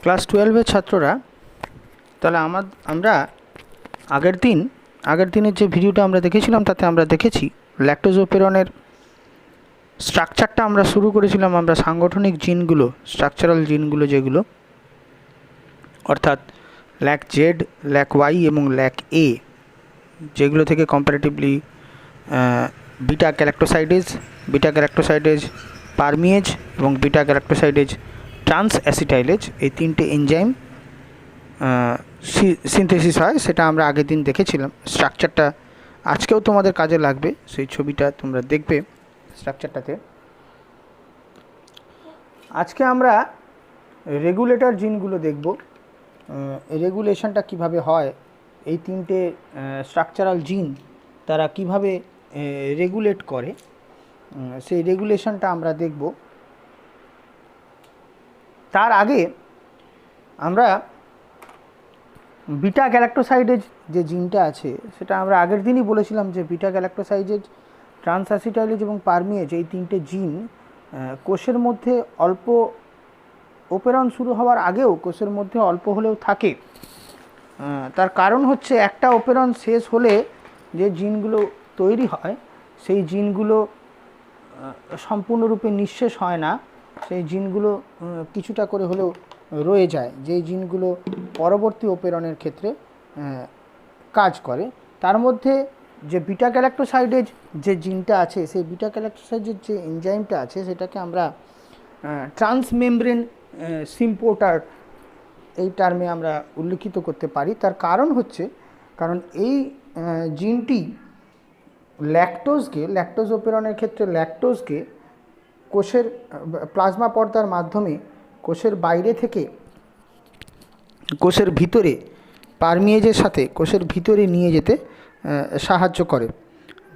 Class 12-এর ছাত্ররা, তাহলে আমরা আগের দিনের যে ভিডিওটা আমরা দেখেছিলাম তাতে আমরা দেখেছি ল্যাকটোজোপেরনের স্ট্রাকচারটা আমরা শুরু করেছিলাম আমরা সাংগঠনিক জিনগুলো, স্ট্রাকচারাল জিনগুলো যেগুলো, অর্থাৎ ল্যাক জেড, ল্যাক ওয়াই এবং ল্যাক এ, যেগুলো থেকে কম্পারেটিভলি বিটা গ্যালাক্টোসাইডেজ পারমিয়েজ এবং বিটা গ্যালাক্টোসাইডেজ ট্রান্স অ্যাসিটাইলেজ, এই তিনটে এনজাইম সিনথেসিস হয়, সেটা আমরা আগের দিন দেখেছিলাম। স্ট্রাকচারটা আজকেও তোমাদের কাজে লাগবে, সেই ছবিটা তোমরা দেখবে স্ট্রাকচারটাতে। আজকে আমরা রেগুলেটর জিনগুলো দেখব, রেগুলেশনটা কিভাবে হয়, এই তিনটে স্ট্রাকচারাল জিন তারা কিভাবে রেগুলেট করে, সেই রেগুলেশনটা আমরা দেখব। তার আগে আমরা বিটা গ্যালাক্টোসাইডেজ যে জিনটা আছে সেটা আমরা আগের দিনই বলেছিলাম যে বিটা গ্যালাক্টোসাইডেজ, ট্রান্স অ্যাসিটাইলেজ এবং পারমিয়েজ, এই তিনটে জিন কোষের মধ্যে অল্প ওপেরন শুরু হওয়ার আগেও কোষের মধ্যে অল্প হলেও থাকে। তার কারণ হচ্ছে একটা ওপেরন শেষ হলে যে জিনগুলো তৈরি হয় সেই জিনগুলো সম্পূর্ণরূপে নিঃশেষ হয় না, সেই জিনগুলো কিছুটা করে হলেও রয়ে যায়, যেই জিনগুলো পরবর্তী ওপেরনের ক্ষেত্রে কাজ করে। তার মধ্যে যে বিটা গ্যালাক্টোসাইডেজ যে জিনটা আছে, সেই বিটা গ্যালাক্টোসাইডের যে এনজাইমটা আছে সেটাকে আমরা ট্রান্সমেমব্রেন সিম্পোর্টার এই টার্মে আমরা উল্লেখিত করতে পারি। তার কারণ হচ্ছে, কারণ এই জিনটি ল্যাকটোজ ওপেরনের ক্ষেত্রে ল্যাকটোজকে কোষের প্লাজমা পর্দার মাধ্যমে কোষের বাইরে থেকে কোষের ভিতরে পারমিয়েজের সাথে কোষের ভিতরে নিয়ে যেতে সাহায্য করে,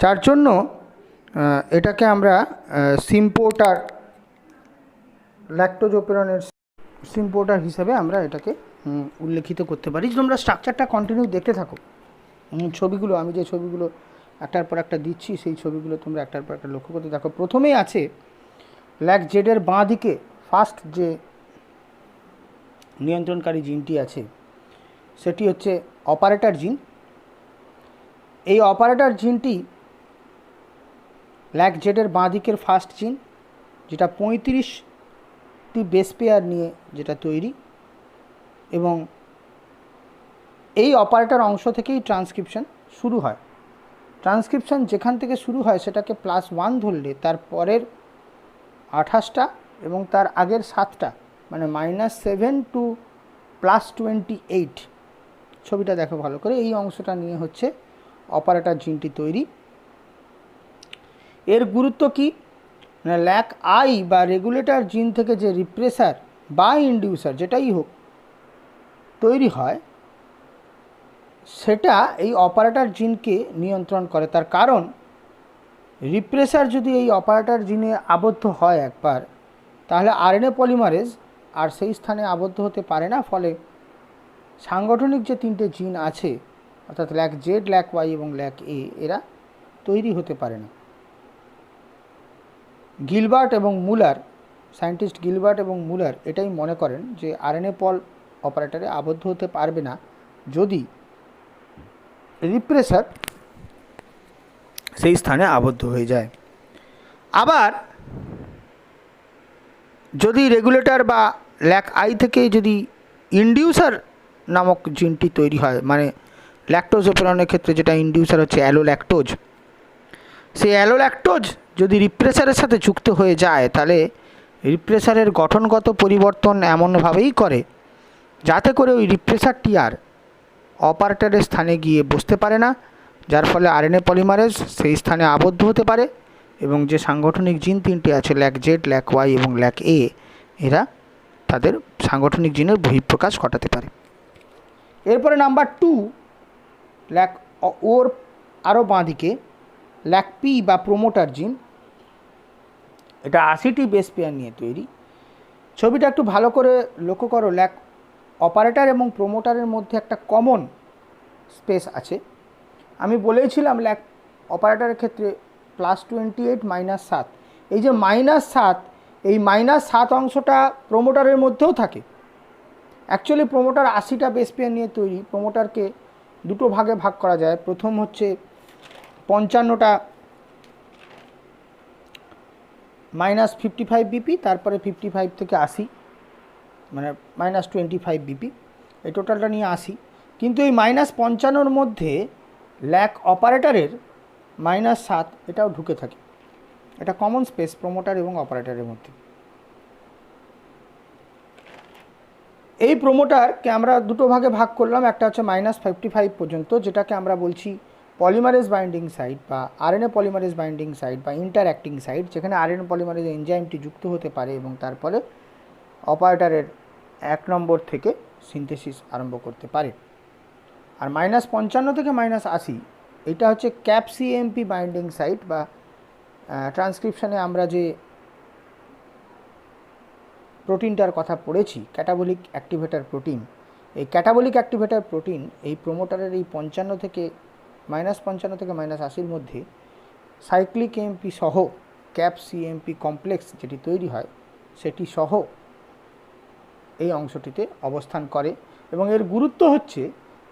যার জন্য এটাকে আমরা সিম্পোর্টার, ল্যাকটোজ ওপেরনের সিম্পোর্টার হিসাবে আমরা এটাকে উল্লেখিত করতে পারি। তোমরা স্ট্রাকচারটা কন্টিনিউ দেখতে থাকো, ছবিগুলো আমি যে ছবিগুলো একটার পর একটা দিচ্ছি সেই ছবিগুলো তোমরা একটার পর একটা লক্ষ্য করতে থাকো। প্রথমেই আছে ল্যাক জেডের বাঁ দিকে ফার্স্ট যে নিয়ন্ত্রণকারী জিনটি আছে সেটি হচ্ছে অপারেটর জিন। এই অপারেটর জিনটি ল্যাক জেডের বাঁ দিকের ফার্স্ট জিন, যেটা 35টি বেস পেয়ার নিয়ে যেটা তৈরি, এবং এই অপারেটর অংশ থেকেই ট্রান্সক্রিপশন শুরু হয়। ট্রান্সক্রিপশন যেখান থেকে শুরু হয় সেটাকে +1 ধরলে তার পরের 28টা এবং তার আগের 7টা, মানে -7 টু +28, ছবিটা দেখো ভালো করে, এই অংশটা নিয়ে হচ্ছে অপারেটর জিনটি তৈরি। এর গুরুত্ব কি? মানে ল্যাক আই বা রেগুলেটর জিন থেকে যে রিপ্রেসার বা ইনডিউসার যেটাই হোক তৈরি হয় সেটা এই অপারেটর জিনকে নিয়ন্ত্রণ করে। তার কারণ রিপ্রেসার যদি এই অপারেটর জিনে আবদ্ধ হয় একবার, তাহলে আরএনএ পলিমারেজ আর সেই স্থানে আবদ্ধ হতে পারে না, ফলে সাংগঠনিক যে তিনটে জিন আছে অর্থাৎ ল্যাক জেড, ল্যাক ওয়াই এবং ল্যাক এ, এরা তৈরি হতে পারে না। সায়েন্টিস্ট গিলবার্ট এবং মুলার এটাই মনে করেন যে আরএনএ পল অপারেটরে আবদ্ধ হতে পারবে না যদি রিপ্রেসার সেই স্থানে আবদ্ধ হয়ে যায়। আবার যদি রেগুলেটর বা ল্যাক আই থেকে যদি ইনডিউসার নামক জিনটি তৈরি হয়, মানে ল্যাকটোজ ওপেরনের ক্ষেত্রে যেটা ইনডিউসার হচ্ছে অ্যালোল্যাকটোজ, সেই অ্যালোল্যাকটোজ যদি রিপ্রেসারের সাথে যুক্ত হয়ে যায় তাহলে রিপ্রেসারের গঠনগত পরিবর্তন এমনভাবেই করে যাতে করে ওই রিপ্রেসারটি আর অপারেটরের স্থানে গিয়ে বসতে পারে না, যার ফলে আরএনএ পলিমারেজ সেই স্থানে আবদ্ধ হতে পারে এবং যে সাংগঠনিক জিন তিনটি আছে ল্যাক জেড, ল্যাক ওয়াই এবং ল্যাক এ, এরা তাদের সাংগঠনিক জিনের বহিঃপ্রকাশ ঘটাতে পারে। এরপরে নাম্বার 2, ল্যাক ওর আরও বাঁ দিকে ল্যাক পি বা প্রোমোটার জিন, এটা 80টি বেস পেয়ার নিয়ে তৈরি। ছবিটা একটু ভালো করে লক্ষ্য করো, ল্যাক অপারেটর এবং প্রোমোটারের মধ্যে একটা কমন স্পেস আছে। আমি বলেছিলাম ল্যাক অপারেটরের ক্ষেত্রে +28 -7, এই যে -7, এই -7 অংশটা প্রোমোটারের মধ্যেও থাকে। অ্যাকচুয়ালি প্রোমোটার 80টা বেস পেয়ার নিয়ে তৈরি। প্রোমোটারকে দুটো ভাগে ভাগ করা যায়। প্রথম হচ্ছে 55টা -55 বিপি, তারপরে 55 থেকে 80 মানে -25 বিপি, এই টোটালটা নিয়ে 80। কিন্তু এই -55-র মধ্যে ল্যাক অপারেটরের -7 এটাও ঢুকে থাকে। এটা কমন স্পেস প্রোমোটার এবং অপারেটরের মধ্যে। এই প্রোমোটারকে আমরা দুটো ভাগে ভাগ করলাম। একটা হচ্ছে -55 পর্যন্ত, যেটাকে আমরা বলছি পলিমারেজ বাইন্ডিং সাইট বা আরএনএ পলিমারেজ বাইন্ডিং সাইট বা ইন্টারঅ্যাক্টিং সাইট, যেখানে আরএনএ পলিমারেজ এনজাইমটি যুক্ত হতে পারে এবং তারপরে অপারেটরের 1 নম্বর থেকে সিনথেসিস আরম্ভ করতে পারে। আর -55 থেকে -80 এটা হচ্ছে ক্যাপ সিএমপি বাইন্ডিং সাইট বা ট্রান্সক্রিপশনে আমরা যে প্রোটিনটার কথা পড়েছি, ক্যাটাবলিক অ্যাক্টিভেটর প্রোটিন। এই ক্যাটাবলিক অ্যাক্টিভেটর প্রোটিন এই প্রোমোটারের এই -55 থেকে -80-র মধ্যে সাইক্লিক এমপি সহ ক্যাপ সিএমপি কমপ্লেক্স যেটি তৈরি হয় সেটি সহ এই অংশটিতে অবস্থান করে। এবং এর গুরুত্ব হচ্ছে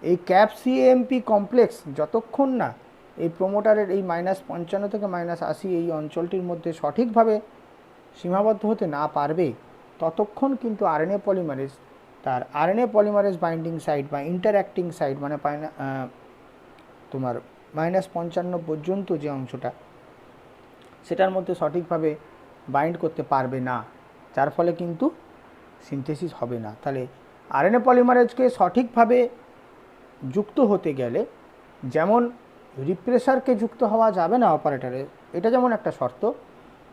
এই ক্যাপ সিএমপি কমপ্লেক্স যতক্ষণ না এই প্রোমোটারের এই -55 থেকে -80 এই অঞ্চলটির মধ্যে সঠিকভাবে সীমাবদ্ধ হতে না পারবে, ততক্ষণ কিন্তু আরএনএ পলিমারেজ তার আরএনএ পলিমারেজ বাইন্ডিং সাইট বা ইন্টারঅ্যাক্টিং সাইট মানে তোমার -55 পর্যন্ত যে অংশটা, সেটার মধ্যে সঠিকভাবে বাইন্ড করতে পারবে না, যার ফলে কিন্তু সিনথেসিস হবে না। তাহলে আরএনএ পলিমারেজকে সঠিকভাবে যুক্ত হতে গেলে যেমন রিপ্রেসারকে যুক্ত হওয়া যাবে না অপারেটরে, এটা যেমন একটা শর্ত,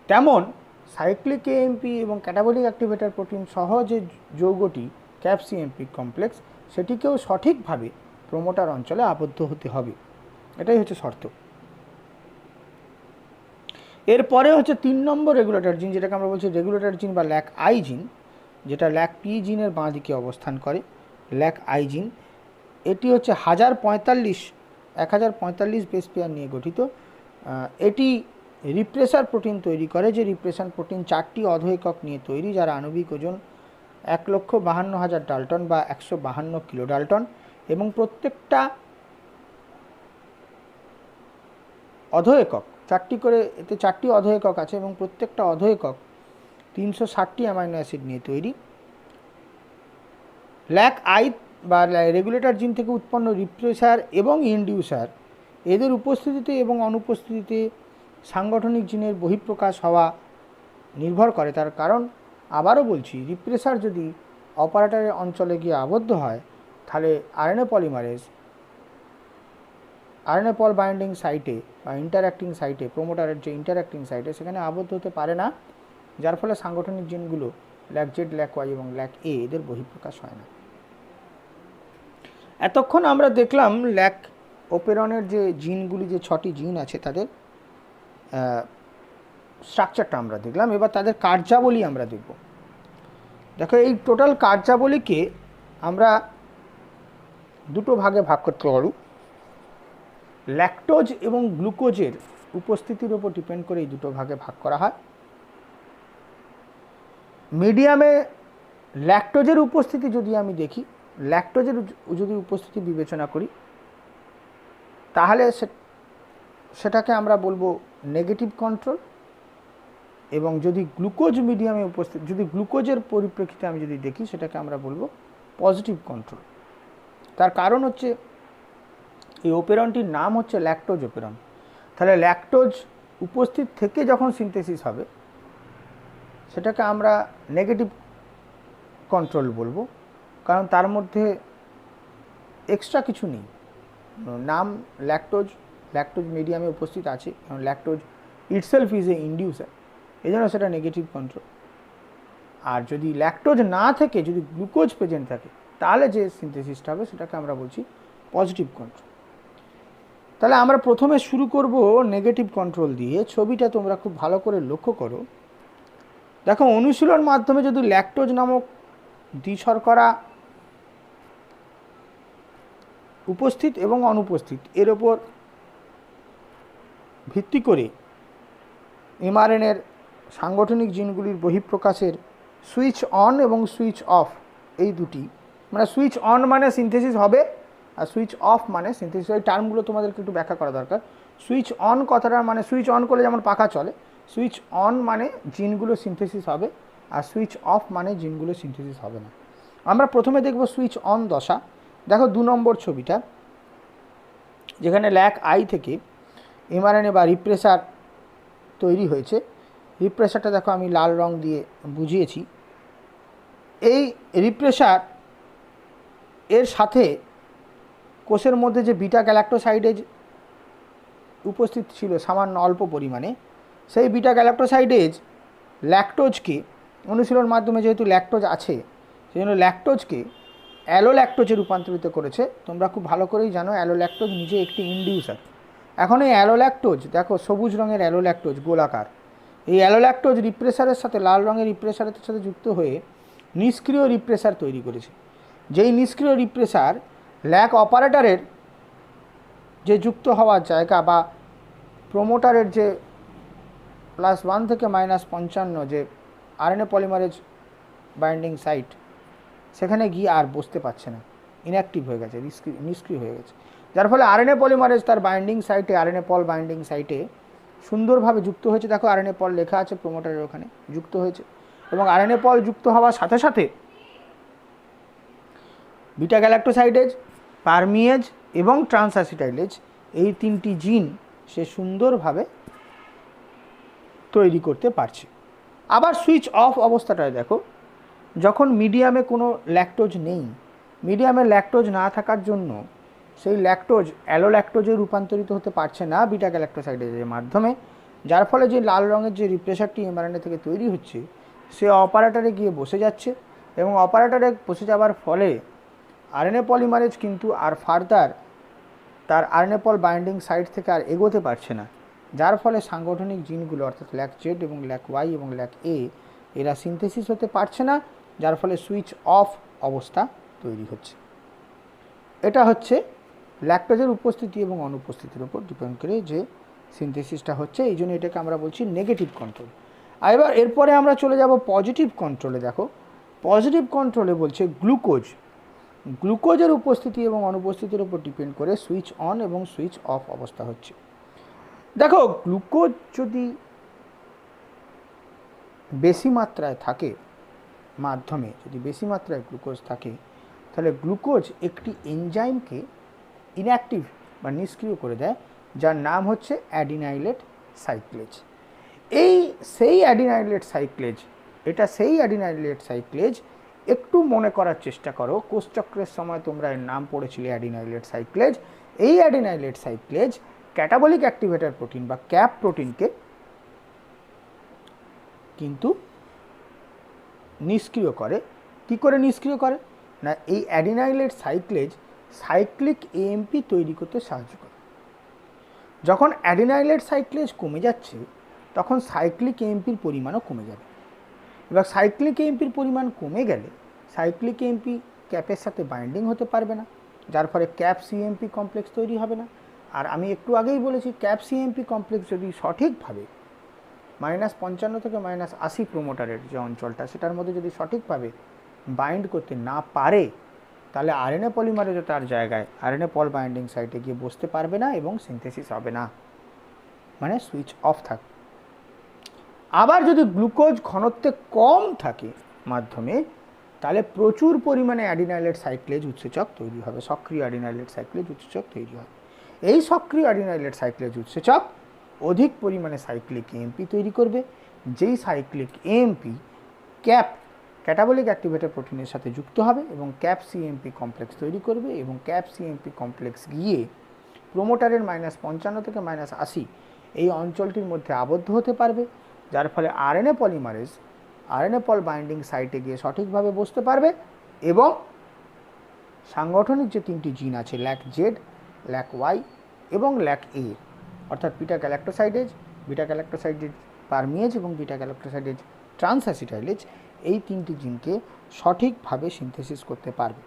তেমন সাইক্লিক এএমপি এবং ক্যাটাবলিক অ্যাক্টিভেটর প্রোটিন সহ যে যৌগটি ক্যাপ সিএমপি কমপ্লেক্স, সেটিকেও সঠিকভাবে প্রোমোটার অঞ্চলে আবদ্ধ হতে হবে। এটাই হচ্ছে শর্ত। এরপরে হচ্ছে 3 নম্বর রেগুলেটর জিন, যেটাকে আমরা বলছি রেগুলেটর জিন বা ল্যাক আই জিন, যেটা ল্যাক পি জিনের বাঁ দিকে অবস্থান করে। ল্যাক আই জিন এটি হচ্ছে 1045 বেস পেয়ার নিয়ে গঠিত। এটি রিপ্রেসার প্রোটিন তৈরি করে, যে রিপ্রেশন প্রোটিন 4টি অধ একক নিয়ে তৈরি, যার আণবিক ওজন 1,52,000 ডাল্টন বা 152 কিলো ডাল্টন, এবং প্রত্যেকটা অধ একক 4টি করে, এতে 4টি অধ একক আছে এবং প্রত্যেকটা অধ একক 360টি অ্যামাইনো অ্যাসিড নিয়ে তৈরি। ল্যাক আই বা রেগুলেটর জিন থেকে উৎপন্ন রিপ্রেসার এবং ইনডিউসার, এদের উপস্থিতিতে এবং অনুপস্থিতিতে সাংগঠনিক জিনের বহিঃপ্রকাশ হওয়া নির্ভর করে। তার কারণ আবারও বলছি, রিপ্রেসার যদি অপারেটরের অঞ্চলে গিয়ে আবদ্ধ হয়, তাহলে আরএনএ পলিমারেজ আরএনএ পল বাইন্ডিং সাইটে বা ইন্টারঅ্যাক্টিং সাইটে, প্রোমোটারের যে ইন্টারঅ্যাক্টিং সাইটে, সেখানে আবদ্ধ হতে পারে না, যার ফলে সাংগঠনিক জিনগুলো ল্যাক জেড, ল্যাক ওয়াই এবং ল্যাক এ এদের বহিঃপ্রকাশ হয় না। এতক্ষণ আমরা দেখলাম ল্যাক ওপেরনের যে জিনগুলি, যে 6টি জিন আছে তাদের স্ট্রাকচারটা আমরা দেখলাম। এবার তাদের কার্যাবলী আমরা দেখব। দেখো, এই টোটাল কার্যাবলীকে আমরা দুটো ভাগে ভাগ করতে পারি। ল্যাকটোজ এবং গ্লুকোজের উপস্থিতির উপর ডিপেন্ড করে এই দুটো ভাগে ভাগ করা হয়। মিডিয়ামে ল্যাকটোজের উপস্থিতি যদি আমি দেখি, ল্যাকটোজের যদি উপস্থিতি বিবেচনা করি, তাহলে সেটাকে আমরা বলবো নেগেটিভ কন্ট্রোল। এবং যদি গ্লুকোজ মিডিয়ামে উপস্থিত, যদি গ্লুকোজের পরিপ্রেক্ষিতে আমি যদি দেখি, সেটাকে আমরা বলবো পজিটিভ কন্ট্রোল। তার কারণ হচ্ছে এই ওপেরনটির নাম হচ্ছে ল্যাকটোজ ওপেরন। তাহলে ল্যাকটোজ উপস্থিত থেকে যখন সিনথেসিস হবে, সেটাকে আমরা নেগেটিভ কন্ট্রোল বলবো, কারণ তার মধ্যে এক্সট্রা কিছু নেই। নাম ল্যাকটোজ, ল্যাকটোজ মিডিয়ামে উপস্থিত আছে, কারণ lactose itself is a inducer, এই জন্য সেটা নেগেটিভ কন্ট্রোল। আর যদি ল্যাকটোজ না থেকে যদি গ্লুকোজ প্রেজেন্ট থাকে, তাহলে যে সিনথেসিসটা হবে সেটাকে আমরা বলছি পজিটিভ কন্ট্রোল। তাহলে আমরা প্রথমে শুরু করব নেগেটিভ কন্ট্রোল দিয়ে। ছবিটা তোমরা খুব ভালো করে লক্ষ্য করো। দেখো, অনুশীলন মাধ্যমে যদি ল্যাকটোজ নামক দ্বিশর্করা উপস্থিত এবং অনুপস্থিত এর ওপর ভিত্তি করে এমআরএনএর সাংগঠনিক জিনগুলির বহিঃপ্রকাশের সুইচ অন এবং সুইচ অফ, এই দুটি মানে সুইচ অন মানে সিনথেসিস হবে, আর সুইচ অফ মানে সিনথেসিস। এই টার্মগুলো তোমাদেরকে একটু ব্যাখ্যা করা দরকার। সুইচ অন কথাটা মানে সুইচ অন করলে যেমন পাখা চলে, সুইচ অন মানে জিনগুলো সিনথেসিস হবে, আর সুইচ অফ মানে জিনগুলো সিনথেসিস হবে না। আমরা প্রথমে দেখব সুইচ অন দশা। দেখো 2 নম্বর ছবিটা, যেখানে ল্যাক আই থেকে এমআরএনএ বা রিপ্রেসার তৈরি হয়েছে। রিপ্রেসারটা দেখো আমি লাল রং দিয়ে বুঝিয়েছি। এই রিপ্রেসার এর সাথে কোষের মধ্যে যে বিটা গ্যালাক্টোসাইডেজ উপস্থিত ছিল সামান্য অল্প পরিমাণে, সেই বিটা গ্যালাক্টোসাইডেজ ল্যাকটোজকে, অনুশীলন মাধ্যমে যেহেতু ল্যাকটোজ আছে সেই জন্য ল্যাকটোজকে অ্যালোল্যাকটোজে রূপান্তরিত করেছে। তোমরা খুব ভালো করেই জানো অ্যালোল্যাকটোজ নিজে একটি ইনডিউসার। এখন এই অ্যালোল্যাকটোজ দেখো সবুজ রঙের অ্যালোল্যাকটোজ গোলাকার, এই অ্যালোল্যাকটোজ রিপ্রেসারের সাথে লাল রঙের রিপ্রেসারের সাথে যুক্ত হয়ে নিষ্ক্রিয় রিপ্রেসার তৈরি করেছে। যেই নিষ্ক্রিয় রিপ্রেসার ল্যাক অপারেটরের যে যুক্ত হওয়ার জায়গা বা প্রোমোটারের যে +1 থেকে -55 যে আরএনএ পলিমারেজ বাইন্ডিং সাইট, সেখানে গিয়ে আর বসতে পারছে না, ইনঅ্যাক্টিভ হয়ে গেছে, নিষ্ক্রিয় হয়ে গেছে। যার ফলে আরএনএ পলিমারেজ তার বাইন্ডিং সাইটে, আরএনএ পল বাইন্ডিং সাইটে সুন্দরভাবে যুক্ত হয়েছে। দেখো আরএনএ পল লেখা আছে প্রোমোটারের ওখানে যুক্ত হয়েছে, এবং আরএনএ পল যুক্ত হওয়ার সাথে সাথে বিটা গ্যালাক্টোসাইডেজ, পারমিয়েজ এবং ট্রান্সঅ্যাসিটাইলেজ এই 3টি জিন সে সুন্দরভাবে তৈরি করতে পারছে। আবার সুইচ অফ অবস্থাটায় দেখো, যখন মিডিয়ামে কোনো ল্যাকটোজ নেই, মিডিয়ামে ল্যাকটোজ না থাকার জন্য সেই ল্যাকটোজ অ্যালোল্যাকটোজে রূপান্তরিত হতে পারছে না বিটা গ্যালাক্টোসাইডেজের মাধ্যমে, যার ফলে যে লাল রঙের যে রিপ্রেসারটি এমআরএনএ থেকে তৈরি হচ্ছে সে অপারেটরে গিয়ে বসে যাচ্ছে, এবং অপারেটরে বসে যাওয়ার ফলে আরএনএ পলিমারেজ কিন্তু আর ফার্দার তার আরএনএ পল বাইন্ডিং সাইট থেকে আর এগোতে পারছে না, যার ফলে সাংগঠনিক জিনগুলো অর্থাৎ ল্যাক জেড এবং ল্যাক ওয়াই এবং ল্যাক এ এরা সিনথেসিস হতে পারছে না, যার ফলে সুইচ অফ অবস্থা তৈরি হচ্ছে। এটা হচ্ছে ল্যাকটোজের উপস্থিতি এবং অনুপস্থিতির উপর ডিপেন্ড করে যে সিনথেসিসটা হচ্ছে, এই জন্য এটাকে আমরা বলছি নেগেটিভ কন্ট্রোল। আর এবার এরপরে আমরা চলে যাব পজিটিভ কন্ট্রোলে। দেখো পজিটিভ কন্ট্রোলে বলছে গ্লুকোজের উপস্থিতি এবং অনুপস্থিতির উপর ডিপেন্ড করে সুইচ অন এবং সুইচ অফ অবস্থা হচ্ছে। দেখো গ্লুকোজ যদি বেশি মাত্রায় থাকে, মাধ্যমে যদি বেশি মাত্রায় গ্লুকোজ থাকে, তাহলে গ্লুকোজ একটি এনজাইমকে ইনঅ্যাক্টিভ বা নিষ্ক্রিয় করে দেয়, যার নাম হচ্ছে অ্যাডিনাইলেট সাইক্লেজ। সেই অ্যাডিনাইলেট সাইক্লেজ, এটা সেই অ্যাডিনাইলেট সাইক্লেজ, একটু মনে করার চেষ্টা করো, কোষচক্রের সময় তোমরা এর নাম পড়েছিলে অ্যাডিনাইলেট সাইক্লেজ। এই অ্যাডিনাইলেট সাইক্লেজ ক্যাটাবলিক অ্যাক্টিভেটর প্রোটিন বা ক্যাপ প্রোটিনকে কিন্তু নিষ্ক্রিয় করে। কী করে নিষ্ক্রিয় করে না, এই অ্যাডিনাইলেট সাইক্লেজ সাইক্লিক এএমপি তৈরি করতে সাহায্য করে। যখন অ্যাডিনাইলেট সাইক্লেজ কমে যাচ্ছে তখন সাইক্লিক এএমপির পরিমাণও কমে যাবে। এবার সাইক্লিক এএমপির পরিমাণ কমে গেলে সাইক্লিক এএমপি ক্যাপের সাথে বাইন্ডিং হতে পারবে না, যার ফলে ক্যাপ সিএমপি কমপ্লেক্স তৈরি হবে না। আর আমি একটু আগেই বলেছি ক্যাপ সিএমপি কমপ্লেক্স যদি সঠিকভাবে -55 থেকে -80 প্রোমোটারের যে অঞ্চলটা, সেটার মধ্যে যদি সঠিকভাবে বাইন্ড করতে না পারে, তাহলে আরএনএ পলিমারেজও তার জায়গায় আরএনএ পল বাইন্ডিং সাইটে গিয়ে বসতে পারবে না এবং সিনথেসিস হবে না, মানে সুইচ অফ থাকবে। আবার যদি গ্লুকোজ ঘনত্বে কম থাকে মাধ্যমে, তাহলে প্রচুর পরিমাণে অ্যাডিনাইলেট সাইক্লেজ উৎসেচক তৈরি হবে, সক্রিয় অ্যাডিনাইলেট সাইক্লেজ উৎসেচক তৈরি হবে। এই সক্রিয় অ্যাডিনাইলেট সাইক্লেজ উৎসেচক অধিক পরিমাণে সাইক্লিক এএমপি তৈরি করবে, যেই সাইক্লিক এএমপি ক্যাটাবলিক অ্যাক্টিভেটর প্রোটিনের সাথে যুক্ত হবে এবং ক্যাপ সিএমপি কমপ্লেক্স তৈরি করবে, এবং ক্যাপ সিএমপি কমপ্লেক্স গিয়ে প্রোমোটারের -55 থেকে -80 এই অঞ্চলটির মধ্যে আবদ্ধ হতে পারবে, যার ফলে আরএনএ পলিমারেজ আরএনএ পল বাইন্ডিং সাইটে গিয়ে সঠিকভাবে বসতে পারবে, এবং সাংগঠনিক যে 3টি জিন আছে ল্যাক জেড, ল্যাক ওয়াই এবং ল্যাক এ, অর্থাৎ বিটা গ্যালাক্টোসাইডেজ পারমিয়েজ এবং বিটা গ্যালাক্টোসাইডেজ ট্রান্সঅ্যাসিটাইলেজ, এই 3টি জিনকে সঠিকভাবে সিনথেসিস করতে পারবে।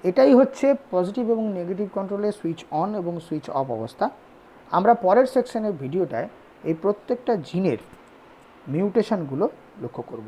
এটাই হচ্ছে পজিটিভ এবং নেগেটিভ কন্ট্রোলের সুইচ অন এবং সুইচ অফ অবস্থা। আমরা পরের সেকশনের ভিডিওটায় এই প্রত্যেকটা জিনের মিউটেশনগুলো লক্ষ্য করব।